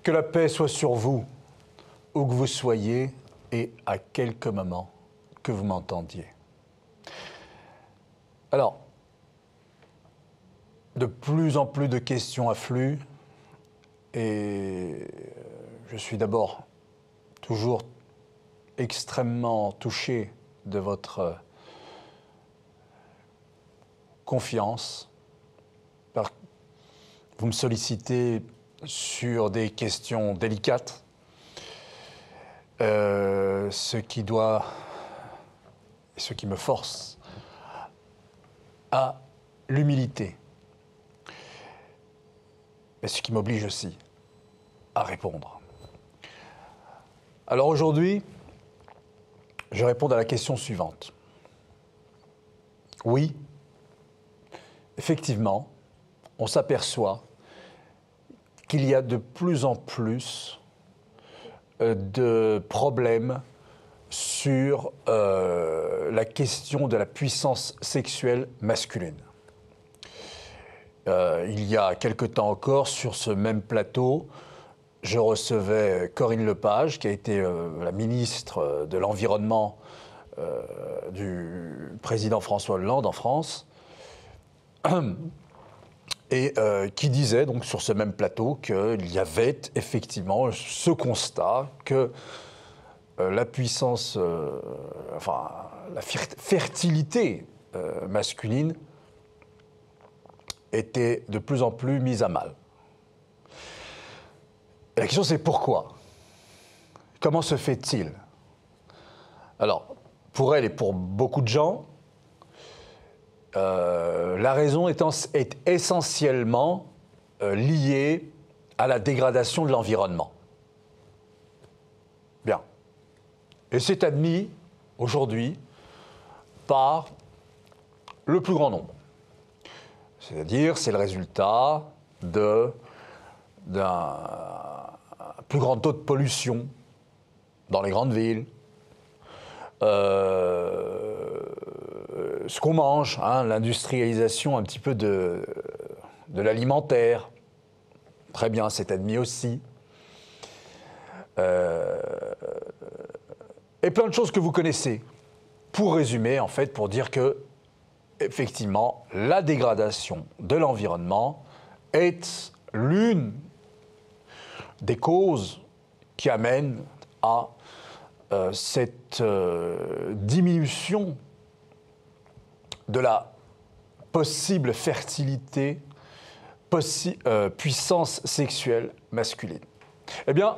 Que la paix soit sur vous, où que vous soyez et à quelque moment que vous m'entendiez. Alors, de plus en plus de questions affluent et je suis d'abord toujours extrêmement touché de votre confiance. Vous me sollicitez sur des questions délicates, ce qui me force à l'humilité, mais ce qui m'oblige aussi à répondre. Alors aujourd'hui, je réponds à la question suivante. Oui, effectivement, on s'aperçoit qu'il y a de plus en plus de problèmes sur la question de la puissance sexuelle masculine. Il y a quelque temps encore, sur ce même plateau, je recevais Corinne Lepage, qui a été la ministre de l'Environnement du président François Hollande en France, et qui disait donc sur ce même plateau qu'il y avait effectivement ce constat que la puissance, la fertilité masculine était de plus en plus mise à mal. Et la question c'est pourquoi ? Comment se fait-il ? Alors, pour elle et pour beaucoup de gens, la raison est essentiellement liée à la dégradation de l'environnement. Bien. Et c'est admis aujourd'hui par le plus grand nombre. C'est-à-dire, c'est le résultat d'un plus grand taux de pollution dans les grandes villes, ce qu'on mange, l'industrialisation un petit peu de l'alimentaire, très bien, c'est admis aussi. Et plein de choses que vous connaissez. Pour résumer, en fait, pour dire que, effectivement, la dégradation de l'environnement est l'une des causes qui amènent à cette diminution de la possible fertilité, puissance sexuelle masculine. Eh bien,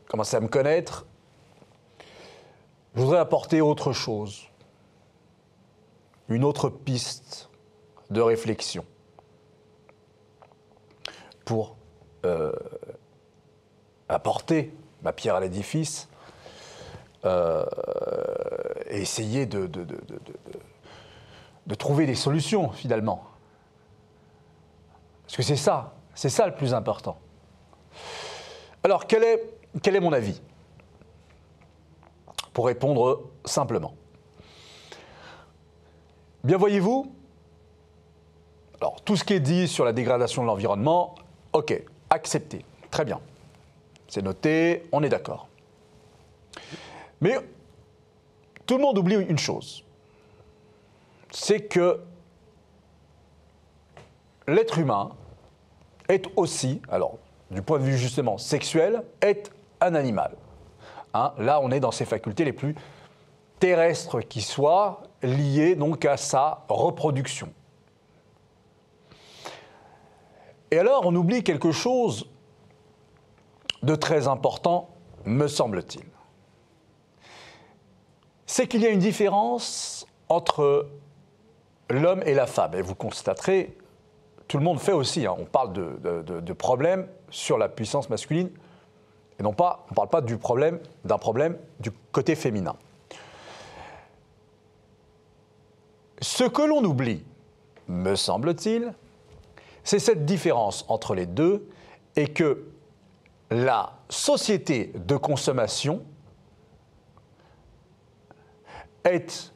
commencez à me connaître, je voudrais apporter autre chose, une autre piste de réflexion pour apporter ma pierre à l'édifice et essayer de trouver des solutions, finalement. Parce que c'est ça le plus important. Alors, quel est mon avis ? Pour répondre simplement. Bien, voyez-vous, alors, tout ce qui est dit sur la dégradation de l'environnement, ok, accepté, très bien. C'est noté, on est d'accord. Mais tout le monde oublie une chose. C'est que l'être humain est aussi, alors du point de vue justement sexuel, est un animal. Là, on est dans ses facultés les plus terrestres qui soient, liées donc à sa reproduction. Et alors, on oublie quelque chose de très important, me semble-t-il. C'est qu'il y a une différence entre l'homme et la femme. Et vous constaterez, tout le monde fait aussi, on parle de problèmes sur la puissance masculine, et non pas, on ne parle pas d'un problème du côté féminin. Ce que l'on oublie, me semble-t-il, c'est cette différence entre les deux et que la société de consommation est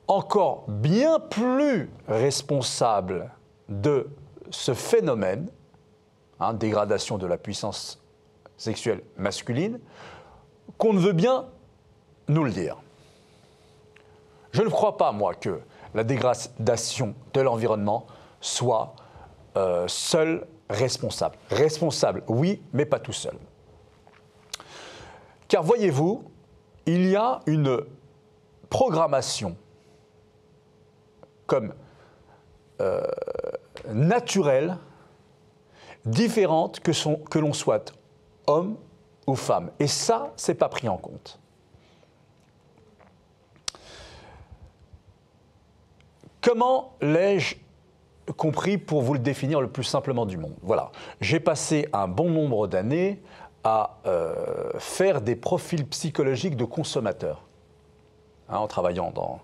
encore bien plus responsable de ce phénomène, dégradation de la puissance sexuelle masculine, qu'on ne veut bien nous le dire. Je ne crois pas, moi, que la dégradation de l'environnement soit seul responsable. Responsable, oui, mais pas tout seul. Car voyez-vous, il y a une programmation comme naturelle, différente que l'on soit homme ou femme. Et ça, c'est pas pris en compte. Comment l'ai-je compris pour vous le définir le plus simplement du monde? Voilà, j'ai passé un bon nombre d'années à faire des profils psychologiques de consommateurs, en travaillant dans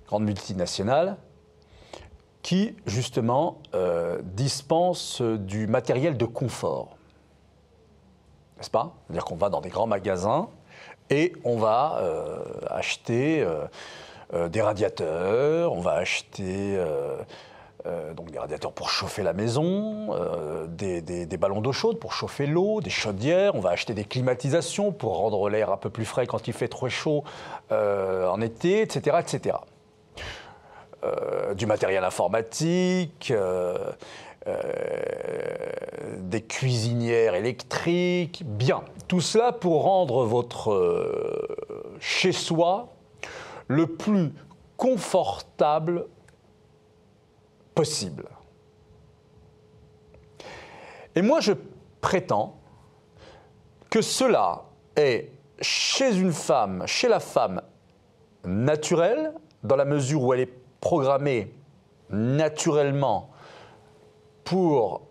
grandes multinationales qui, justement, dispensent du matériel de confort. N'est-ce pas? C'est-à-dire qu'on va dans des grands magasins et on va acheter des radiateurs, on va acheter donc des radiateurs pour chauffer la maison, des ballons d'eau chaude pour chauffer l'eau, des chaudières, on va acheter des climatisations pour rendre l'air un peu plus frais quand il fait trop chaud en été, etc., etc. Du matériel informatique, des cuisinières électriques, bien. Tout cela pour rendre votre chez-soi le plus confortable possible. Et moi, je prétends que cela est chez une femme, chez la femme naturelle, dans la mesure où elle est programmée naturellement pour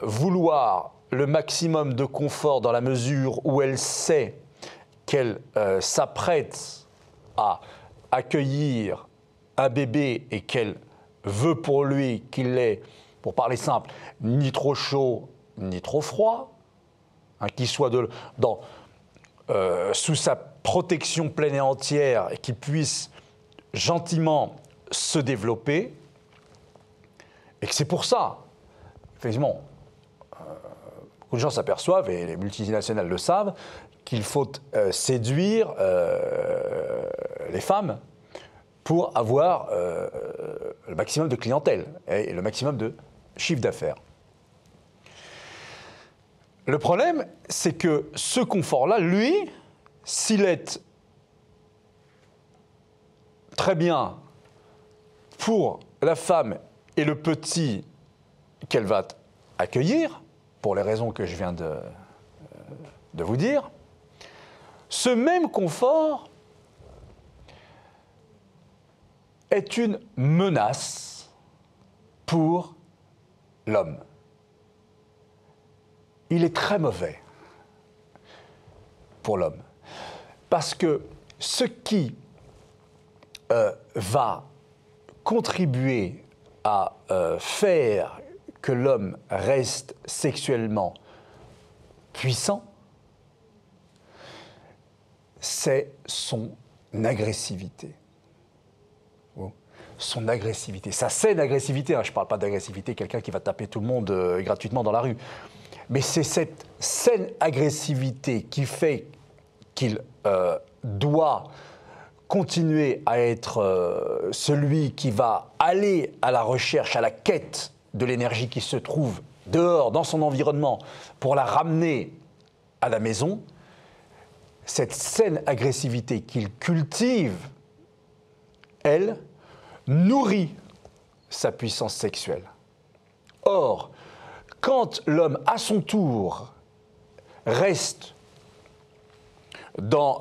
vouloir le maximum de confort, dans la mesure où elle sait qu'elle s'apprête à accueillir un bébé et qu'elle veut pour lui qu'il ait, pour parler simple, ni trop chaud ni trop froid, qu'il soit sous sa protection pleine et entière et qu'il puisse gentiment se développer, et que c'est pour ça, effectivement, beaucoup de gens s'aperçoivent, et les multinationales le savent, qu'il faut séduire les femmes pour avoir le maximum de clientèle et le maximum de chiffre d'affaires. Le problème, c'est que ce confort-là, lui, s'il est très bien pour la femme et le petit qu'elle va accueillir, pour les raisons que je viens de vous dire, ce même confort est une menace pour l'homme. Il est très mauvais pour l'homme. Parce que ce qui va contribuer à faire que l'homme reste sexuellement puissant, c'est son agressivité. Son agressivité, sa saine agressivité. Je ne parle pas d'agressivité, quelqu'un qui va taper tout le monde gratuitement dans la rue. Mais c'est cette saine agressivité qui fait qu'il doit continuer à être celui qui va aller à la recherche, à la quête de l'énergie qui se trouve dehors, dans son environnement, pour la ramener à la maison. Cette saine agressivité qu'il cultive, elle, nourrit sa puissance sexuelle. Or, quand l'homme, à son tour, reste dans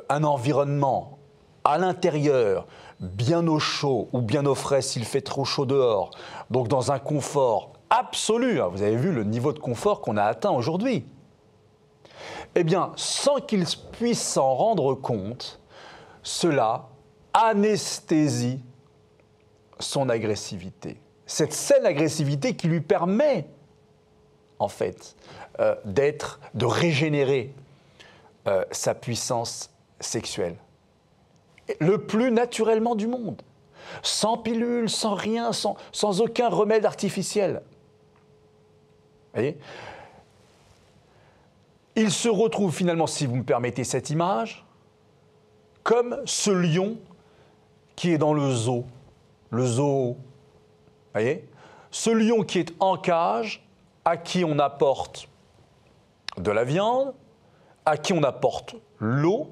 un environnement à l'intérieur, bien au chaud ou bien au frais s'il fait trop chaud dehors, donc dans un confort absolu, vous avez vu le niveau de confort qu'on a atteint aujourd'hui, eh bien, sans qu'il puisse s'en rendre compte, cela anesthésie son agressivité. Cette saine agressivité qui lui permet, en fait, de régénérer sa puissance sexuelle. Le plus naturellement du monde. sans pilule, sans rien, sans aucun remède artificiel. Vous voyez ? Il se retrouve finalement, si vous me permettez cette image, comme ce lion qui est dans le zoo. Le zoo. Vous voyez ? Ce lion qui est en cage, à qui on apporte de la viande, à qui on apporte l'eau,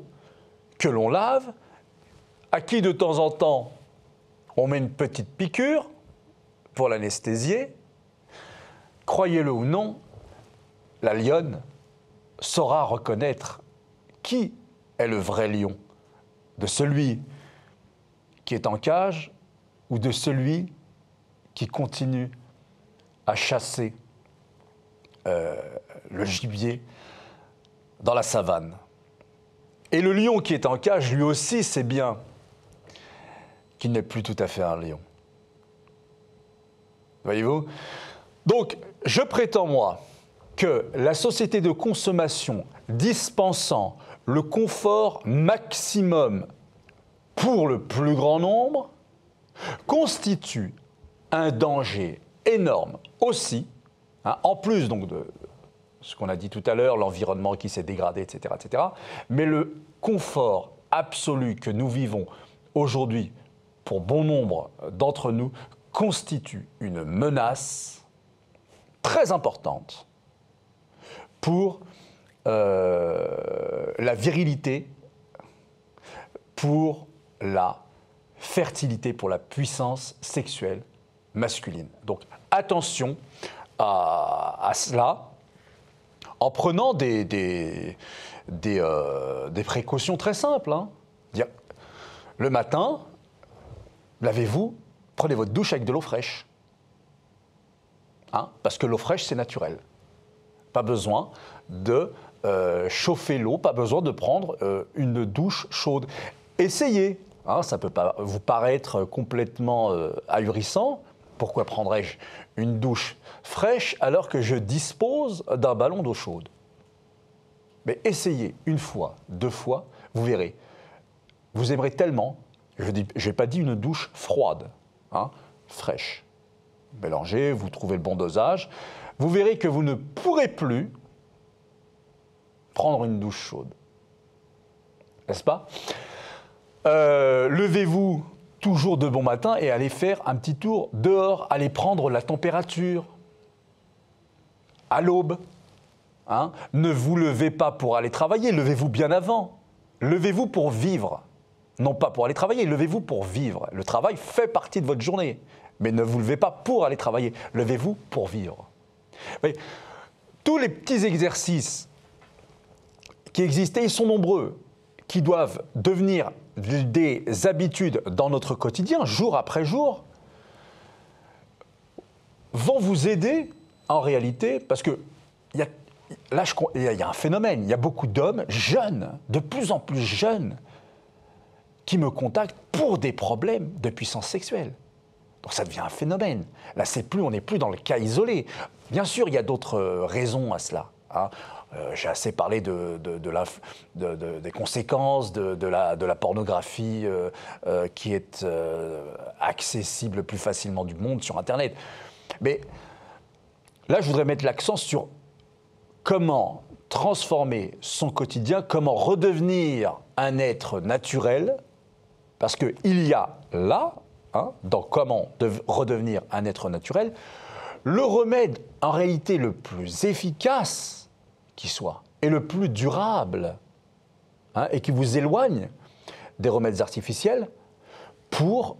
que l'on lave, à qui de temps en temps on met une petite piqûre pour l'anesthésier. Croyez-le ou non, la lionne saura reconnaître qui est le vrai lion, de celui qui est en cage ou de celui qui continue à chasser le gibier dans la savane. Et le lion qui est en cage, lui aussi, sait bien qu'il n'est plus tout à fait un lion. Voyez-vous ? Donc, je prétends, moi, que la société de consommation dispensant le confort maximum pour le plus grand nombre constitue un danger énorme aussi, hein, en plus donc de ce qu'on a dit tout à l'heure, l'environnement qui s'est dégradé, etc., etc., mais le confort absolu que nous vivons aujourd'hui pour bon nombre d'entre nous constitue une menace très importante pour la virilité, pour la fertilité, pour la puissance sexuelle masculine. Donc attention à cela en prenant des précautions très simples. Hein. Dire, le matin, lavez-vous, prenez votre douche avec de l'eau fraîche. Hein, parce que l'eau fraîche, c'est naturel. Pas besoin de chauffer l'eau, pas besoin de prendre une douche chaude. Essayez, hein, ça ne peut pas vous paraître complètement ahurissant. Pourquoi prendrais-je une douche fraîche alors que je dispose d'un ballon d'eau chaude ? Mais essayez une fois, 2 fois, vous verrez. Vous aimerez tellement, je n'ai pas dit une douche froide, hein, fraîche. Mélangez, vous trouvez le bon dosage. Vous verrez que vous ne pourrez plus prendre une douche chaude. N'est-ce pas ? Levez-vous toujours de bon matin et allez faire un petit tour dehors, allez prendre la température à l'aube. Hein ? Ne vous levez pas pour aller travailler, levez-vous bien avant. Levez-vous pour vivre. Non pas pour aller travailler, levez-vous pour vivre. Le travail fait partie de votre journée. Mais ne vous levez pas pour aller travailler, levez-vous pour vivre. Mais, tous les petits exercices qui existent, et ils sont nombreux, qui doivent devenir des habitudes dans notre quotidien, jour après jour, vont vous aider en réalité, parce que là, il y a un phénomène, il y a beaucoup d'hommes jeunes, de plus en plus jeunes, qui me contactent pour des problèmes de puissance sexuelle. Donc ça devient un phénomène. Là, on n'est plus dans le cas isolé. Bien sûr, il y a d'autres raisons à cela. Hein. J'ai assez parlé des conséquences de la pornographie qui est accessible plus facilement du monde sur Internet. Mais là, je voudrais mettre l'accent sur comment transformer son quotidien, comment redevenir un être naturel, parce qu'il y a là, hein, dans comment redevenir un être naturel, le remède en réalité le plus efficace qui soit, et le plus durable, hein, et qui vous éloigne des remèdes artificiels pour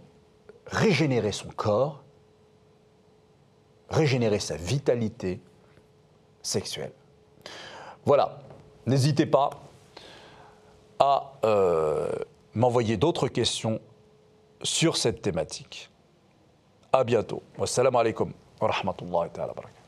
régénérer son corps, régénérer sa vitalité sexuelle. Voilà, n'hésitez pas à m'envoyer d'autres questions sur cette thématique. À bientôt. Wassalamu alaikum wa rahmatullahi wa barakatuh.